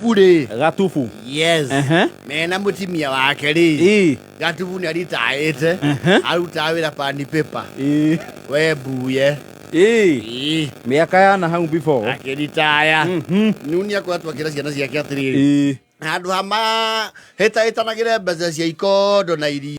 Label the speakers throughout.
Speaker 1: Pure.
Speaker 2: Gatubu.
Speaker 1: Yes. Mena mutimia wake ri. Gatubu ni aritaete. Aruta wira pani paper. We buye.
Speaker 2: Miaka yana hau before.
Speaker 1: Akiritaya. Nuni akwa twakira ciana ciake atiriri. Handu hama heta nagire mbeca cia ikondo na iri.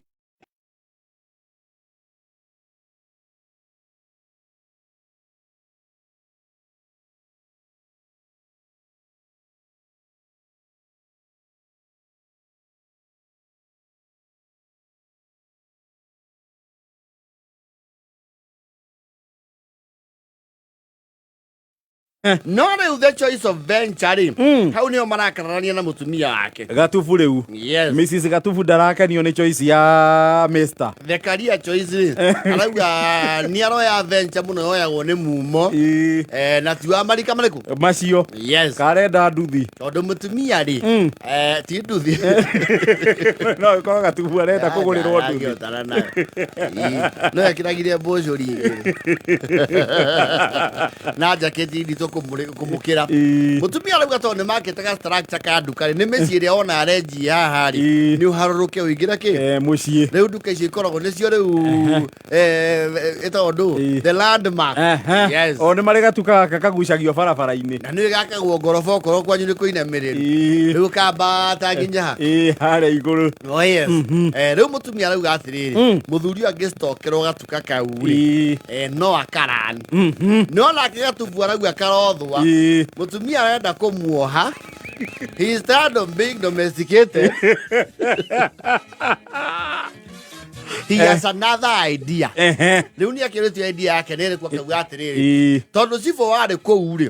Speaker 1: No the choice of venture. How ni marakarania na mutumia wake.
Speaker 2: Gatubu riu.
Speaker 1: Yes.
Speaker 2: Mrs. Gatubu ndarakenio ni choice ya Mr.
Speaker 1: The career choice. Arauga ni aroya venture muno yoyagwo ni mumo. Na tiwa marika mariku.
Speaker 2: Macio.
Speaker 1: Yes.
Speaker 2: Karenda nduthi.
Speaker 1: Tondu mutumia ri. Ti nduthi.
Speaker 2: No ko Gatubu arenda kugurirwo nduthi.
Speaker 1: No yakiragire bojori. Na jacket ndito kumukira. Mutumia arauga to ni market ga structure ka nduka ni meci ria ona arenji haha ri ni uharuruke uingira ki
Speaker 2: mucie
Speaker 1: riu nduka ici ikoragwo nicio riu etondu the landmark. Yes.
Speaker 2: O ni mari gatuka kakagucagio barabara-ini
Speaker 1: na ni gakagwo ngorofa okoro kwanyu ni kuinamiriri riu kamba ta nginya ha
Speaker 2: haria iguru.
Speaker 1: Oh yes. Riu mutumia arauga atiriri muthuri angistokerwo gatuka kau ri no akarani no nake Gatubu arauga karothwa mutumia arenda kumuoha. He is tired of being domesticated. He has another idea. Riu ni akirutio idea yake nere kwa kauga atiriri tondu cifo wari kou ri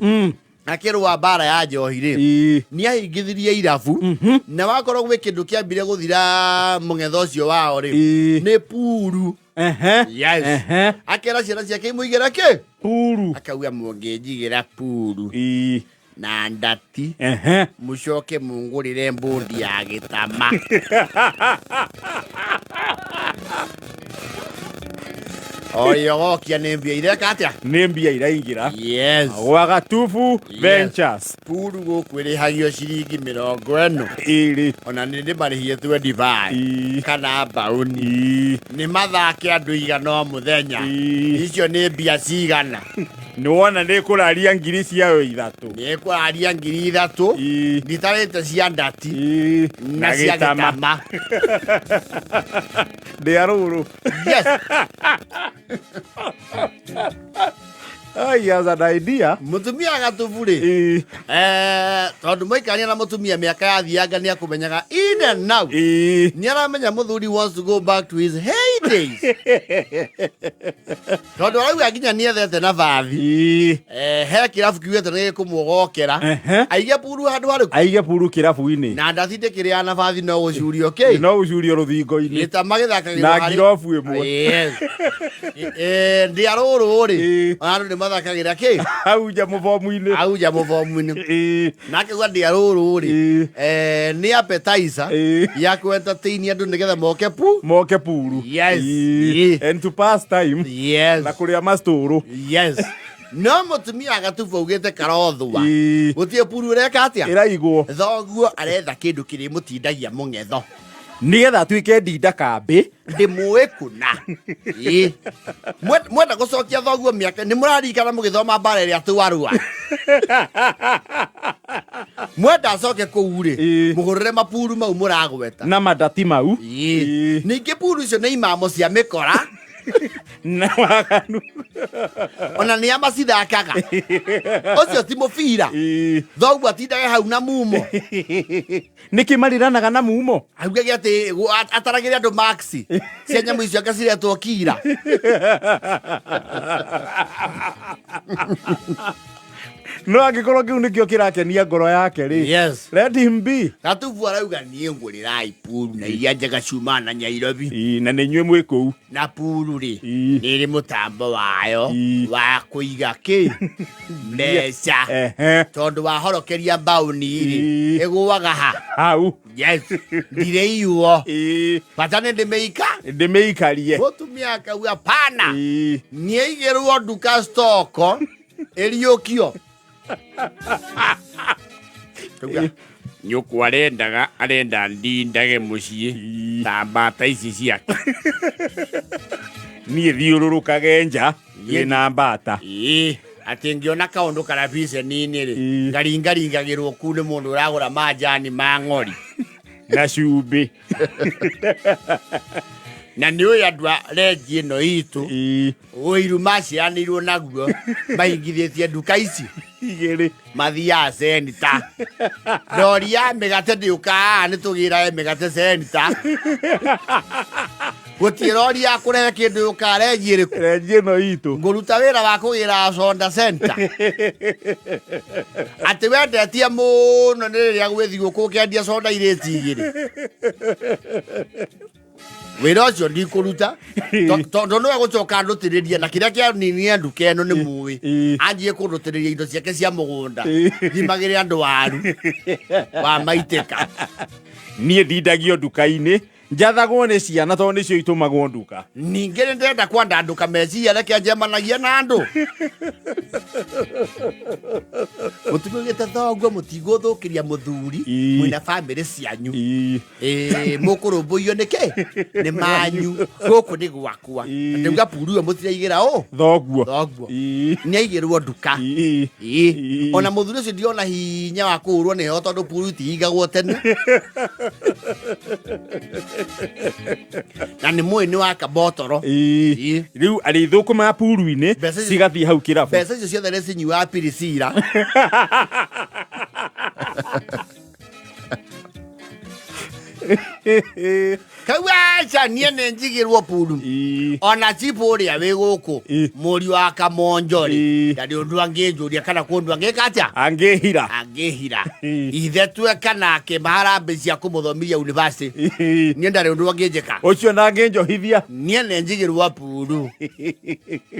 Speaker 1: akirwa bara ya njohi ri ni ahingithirie irabu na wakorwo gwe kindu kiambire guthira mungetho ucio wao ri ni puru. Yes. Akera ciana ciake imuigira ki
Speaker 2: puru
Speaker 1: akauga munginjigira puru na ndati mucoke mungurire mbundi ya gitama. Oyo gokia ni mbia ireka atia
Speaker 2: ni mbia iraingira.
Speaker 1: Yes.
Speaker 2: Wa Gatubu Ventures
Speaker 1: puru gukwirihagio ciringi 40 ona ni marihie 25 kana bauni ni mathake andu igana muthenya icio ni mbia cigana
Speaker 2: ni wona ni kuraria ngiri ciayo ithatu
Speaker 1: ni kuraria ngiri ithatu nditarite cia ndati na cia gitama
Speaker 2: de aruru.
Speaker 1: Yes.
Speaker 2: He has an idea.
Speaker 1: Mutumia Gatubu ri tondu moikania na mutumia miaka yathianga ni akumenyaga in and now ni aramenya muthuri wants to go back to his heydays. Tondu arauga nginya ni ethete na vathi he kirabu kiugete ni kumugokera aige puru handu hariku
Speaker 2: aige puru kirabu-ini na
Speaker 1: ndathinde kiria na vathi no gucurio okay
Speaker 2: no gucurio ruthingo-ini
Speaker 1: ni ta magithakagirwo
Speaker 2: na ngirobu imwe.
Speaker 1: Yes. Ndi aruru ri andu ni mathakagira ki
Speaker 2: auja mubomu-ini
Speaker 1: nake gwa ndi aruru ri ni appetizer ya ku entertain andu nigetha moke puru. Yes.
Speaker 2: And to pass time.
Speaker 1: Yes.
Speaker 2: Na kuria masturu.
Speaker 1: Yes. No mutumia Gatubu ugite karothwa gutie puru reka atia
Speaker 2: iraigwo
Speaker 1: thoguo aretha kindu kiri mutindagia mungetho
Speaker 2: nigetha atuike ndinda kambi
Speaker 1: ndimuwe kuna mwenda gucokia thoguo miaka ni murarikana mugithoma bara iria tuwarua mwenda acoke kou ri mugurire mapuru mau muragweta
Speaker 2: na mandati mau
Speaker 1: ningi puru icio ni imamo cia mikora
Speaker 2: na waganu
Speaker 1: ona ni amacithakaga ucio ti mubira thoguo atindaga hau na mumo
Speaker 2: niki mariranaga na mumo
Speaker 1: augage ati ataragire andu maxi cia nyamu icio akaciretwo kira
Speaker 2: no angikorwo kiu nikio kirakenia ngoro yake ri.
Speaker 1: Yes.
Speaker 2: Let him be.
Speaker 1: Gatubu arauga nie ngurirai puru na iria njega ciuma na Nairobi
Speaker 2: na ni nywe mwi kuu
Speaker 1: na puru ri ni ri mutambo wayo wa kuiga ki mbeca tondu wa horokeria bauni ri iguaga
Speaker 2: hau.
Speaker 1: Yes. Ndireiuo patane ndimeikarie mutumia akauga pana nie igerwo nduka stoko eriokio
Speaker 3: nyũkwa arenda ndindage mũciĩ ta mbata ici ciake
Speaker 2: niĩ thiũrũrũkage nja na mbata
Speaker 1: atĩ ngĩona kaũndũ karabiceni-inĩ-rĩ ngaringaringagĩrwo kuu nĩ mũndũ ũragũra manjani ma ng'ori
Speaker 2: na cumbĩ
Speaker 1: na nĩ ũĩ andũ a renji ĩno itũ ũiru macianĩirwo naguo mahingithĩtie nduka ici
Speaker 2: igĩrĩ
Speaker 1: mathiaga centa ndori ya mĩgate ndĩũkaga nĩ tũgĩrae mĩgate centa gũtirĩ rori ya kũrehe kĩndũ yũkaga renji
Speaker 2: ĩno itũ
Speaker 1: ngũruta wĩra wa kũgĩra Sonda Center atĩ wendetie mũno nĩ rĩrĩa gwĩthi gũkũ ũkĩendia soda irĩti igĩrĩ wĩra ũcio ndikũruta tondũ nĩwe gũcoka ndũtĩrĩria na kĩrĩa kĩaninie nduka ĩno nĩ mũĩ anjie kũndũtĩrĩria indo ciake cia mũgũnda thimagĩre andũ waru wa maitĩka
Speaker 2: niĩ ndindagio nduka-inĩ njathagwo nĩ ciana tondũ nĩcio itũmagwo nduka
Speaker 1: ningĩ nĩ ndĩrenda kwandandũka meciria reke njemanagia na andũ mũtigũgĩte thoguo mũtigũthũkĩria mũthuri mwĩna bamĩrĩ cianyu mũkũrũmbũiyo nĩkĩ nĩ manyu gũkũ nĩ gwakwa ndauga puru ũyũ mũtiraigĩra
Speaker 2: thoguo
Speaker 1: nĩaigĩrwo nduka ona mũthuri ũcio ndiona hinya wa kũhũrwo nĩho tondũ puru itihingagwo tene na nĩ mũĩ nĩ waka botoro
Speaker 2: rĩu arĩthũkũma puru-inĩ cigathiĩ hau kĩrabu
Speaker 1: mbeca icio ciothe nĩ cinyuaga pirisira kauaca niĩ nĩ njigĩrwo puru ona cipu ũrĩa wĩ gũkũ mũri wa Kamonjo-rĩ na nĩ ũndũ angĩnjũria kana kũndũ angĩka atĩa angĩhira ithe tweka nake maharambĩ cia kũmũthomithia university niĩ ndarĩ ũndũ angĩnjĩka
Speaker 2: ũcio na angĩnjohithia
Speaker 1: niĩ nĩ njigĩrwo puru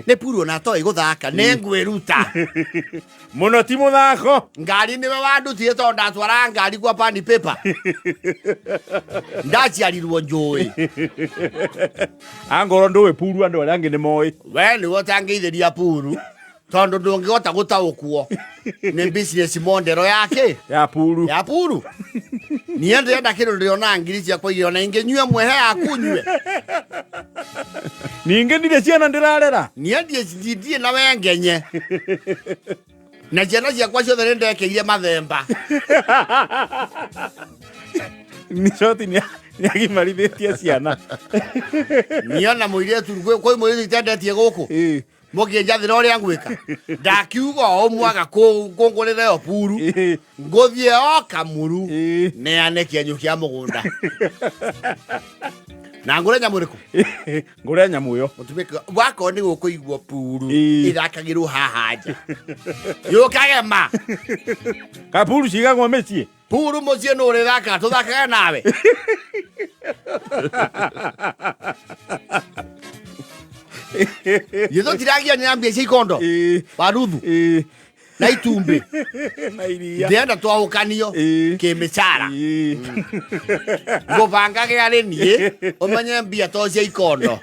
Speaker 1: nĩ puru ona atoĩ gũthaka nĩ ngwĩruta
Speaker 2: mũno ti mũthako
Speaker 1: ngari nĩwe wandutire tondũ ndatwara ngari kwa pani paper ndaciarirwo njũĩ
Speaker 2: angorwo ndũĩ puru andũ arĩa angĩ nĩ moĩ
Speaker 1: we nĩwe ũtangĩithĩria puru tondũ ndũngĩhota gũtaũkwo nĩ business model
Speaker 2: ya puru
Speaker 1: niĩ ndĩrenda kĩndũ ndĩrona ngiri ciakwa igĩrĩ ona ingĩnyua mwehe yakunyue
Speaker 2: ningĩ ndirĩ ciana ndĩrarera
Speaker 1: niĩ ndirĩ na wengenye na ciana ciakwa ciothe nĩ ndekĩire mathemba
Speaker 2: Nishoti nĩagimarithĩtie ciana
Speaker 1: niona mũirĩtu kwĩ mũirĩtu itendetie gũkũ mũkĩnjathĩra ũrĩa ngwĩka ndakiuga ũmwaga kũngũrĩre yo puru ngũthiĩ o Kamuru neane kĩenyũ kĩa mũgũnda na ngũre nyamũ ĩrĩkũ
Speaker 2: ngũre nyamũ ĩyo
Speaker 1: wakorwo nĩ gũkũigwo puru ĩthakagĩrwo haha nja yũkage ma
Speaker 2: kapuru cigagwo mĩciĩ
Speaker 1: puru mũciĩ nũ ũrĩthakaga tũthakage nawe Yezo tiragia nyambia cia ikondo baruthu na itumbĩ
Speaker 2: na iria
Speaker 1: ndĩrenda twahũkanio kĩmĩcara ngũbangage arĩ niĩ ũmenye mbia to cia ikondo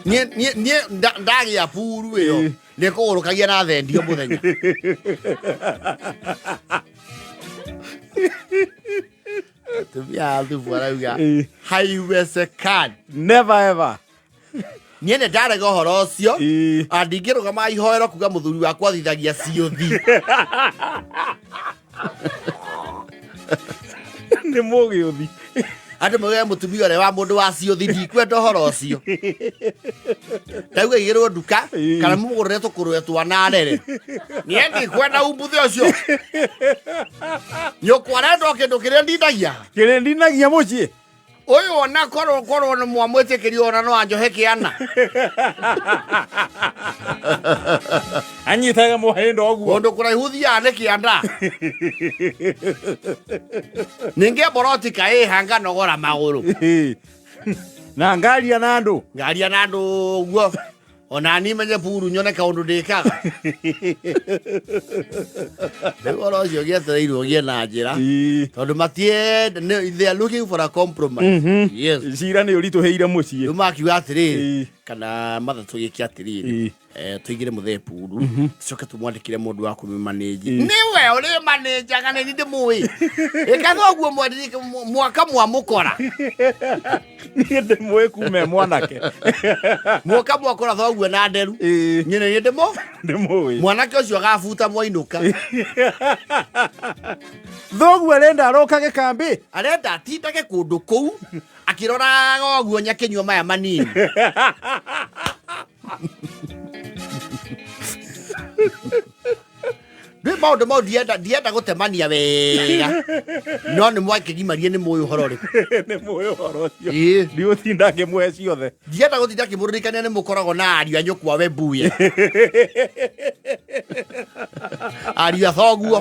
Speaker 1: niĩ ndagĩa puru ĩyo nĩkũgũrũkagia na thendio mũthenya
Speaker 2: never ever
Speaker 1: niĩ nĩ ndarega ũhoro ũcio ndingĩrũgama ihoero kuga mũthuri wakwa thithagia ciũthi
Speaker 2: nĩ mũgĩũthi
Speaker 1: andũ mauge mũtumia ũrĩa wa mũndũ wa ciũthi ndikwenda ũhoro ũcio ndauga igĩrwo nduka kana mũgũrĩre tũkũrũwe twanarere niĩ ndikwenda umbuthe ũcio nyũkwa arenda kĩndũ kĩrĩa ndindagia
Speaker 2: mũciĩ
Speaker 1: ũyũ ona korwo nĩ mwamwĩtĩkĩrio ona no anjohe kĩana
Speaker 2: anyitaga mũhĩndo ũguo
Speaker 1: ũndũ kũraihu thiaga nĩ kĩanda ningĩ mborotika ĩhanga nogora magũrũ
Speaker 2: na ngaria na andũ
Speaker 1: ũguo ona ni menye puru nyone kaũndũ ndĩkaga ũhoro ũcio gĩetereirwo gĩe na njĩra tondũ they are looking for a compromise
Speaker 2: cira nĩ ũritũhĩire mũciĩ
Speaker 1: rĩu makiuga atĩrĩrĩ kana mathatå gä kä atä rä rä tå igä re må thee puru coke tå mwandä kä re må ndå wa kå mä manäji nä we å rä manäjaga nä ni ndä må ä ä ka thoguo mwaka mwamå kora
Speaker 2: niä ndä må ä kume mwanake
Speaker 1: mwaka mwakora thoguo na nderu nyä nä ndä
Speaker 2: må ä
Speaker 1: mwanake å cio agabuta mwainå ka
Speaker 2: thoguo arenda aroka gä kambä
Speaker 1: arenda atindage kå ndå kå u akä rora goguo nyakä nyua maya manini rä maå ndå mau ndienda gå temania wega no nä mwakä gimarie nä må ä å horo rä
Speaker 2: nä må ä å horo å cio ndiå tinda ngä mwe ciothe
Speaker 1: ndienda gå tinda kä må rå rikania nä må koragwo na ariå a nyå kwa we mbuye ariå a thoguo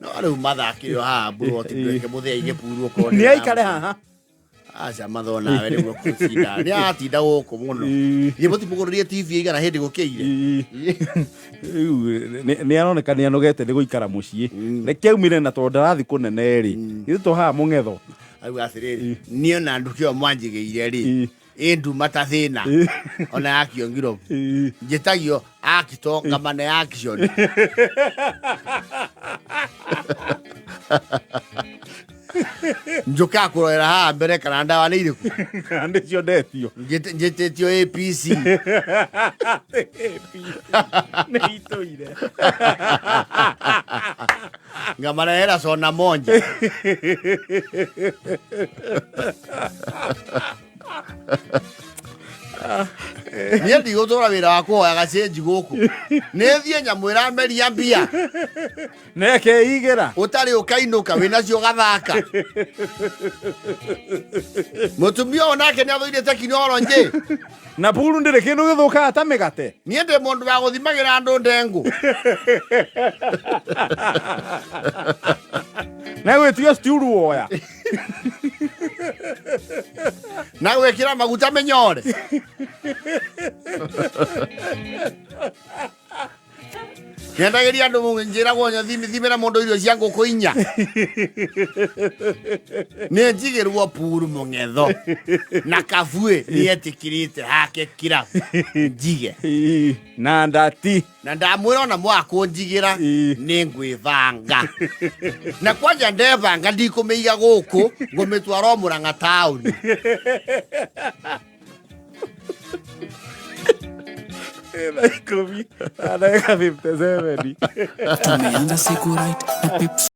Speaker 1: no rä u mathakä rä o haha mbåroti må thea igä purwo
Speaker 2: nä aikare haha
Speaker 1: aca mathonawe nä guo kå cinda nä atinda gå kå må no gä må timå gå rå rie tv igana hä ndä gå kä ire
Speaker 2: nä aroneka nä anogete nä gå ikara må ciä reke aumire na tondå ndarathiä kå nene rä ithu tå haha må ngetho
Speaker 1: auga atä rä rä niä ona ndå kä o mwanjä gä ire rä ä nduma ta thä na ona yakio ngiro njä tagio akito ngamane action njuka kå roera haha mbere kana ndawa nä irä ku
Speaker 2: ndä cio ndetio
Speaker 1: njä tä tio APC
Speaker 2: nä itå ire
Speaker 1: ngamana hera cona monja niä ndigå tå ra wä ra wa kå hoyaga cenji gå kå nä thiä nyamå ä rameria mbia
Speaker 2: nekeigä ra
Speaker 1: å tarä å kainå ka wä nacio gathaka må tumia o nake nä athå ire tekinoro njä
Speaker 2: na puru ndä rä kä ndå gä thå kaga ta mä gate
Speaker 1: niä ndä må ndå wa gå thimagä ra andå ndengå
Speaker 2: negwä tio stiuru woya
Speaker 1: na gwä kä ra maguta mä nyore nyendagä ria andå njä ragwo thimä ra må ndå irio cia ngå kå inya nä njigä rwo puru må ngetho na kabuä nä etä kä rä te hake kira njige
Speaker 2: na ndati
Speaker 1: na ndamwä ra ona mwakå njigä ra nä ngwä banga na kwanja ndebanga ndikå mä iga gå kå ngå mä twara må ranga taåni
Speaker 2: Like me, I like 57.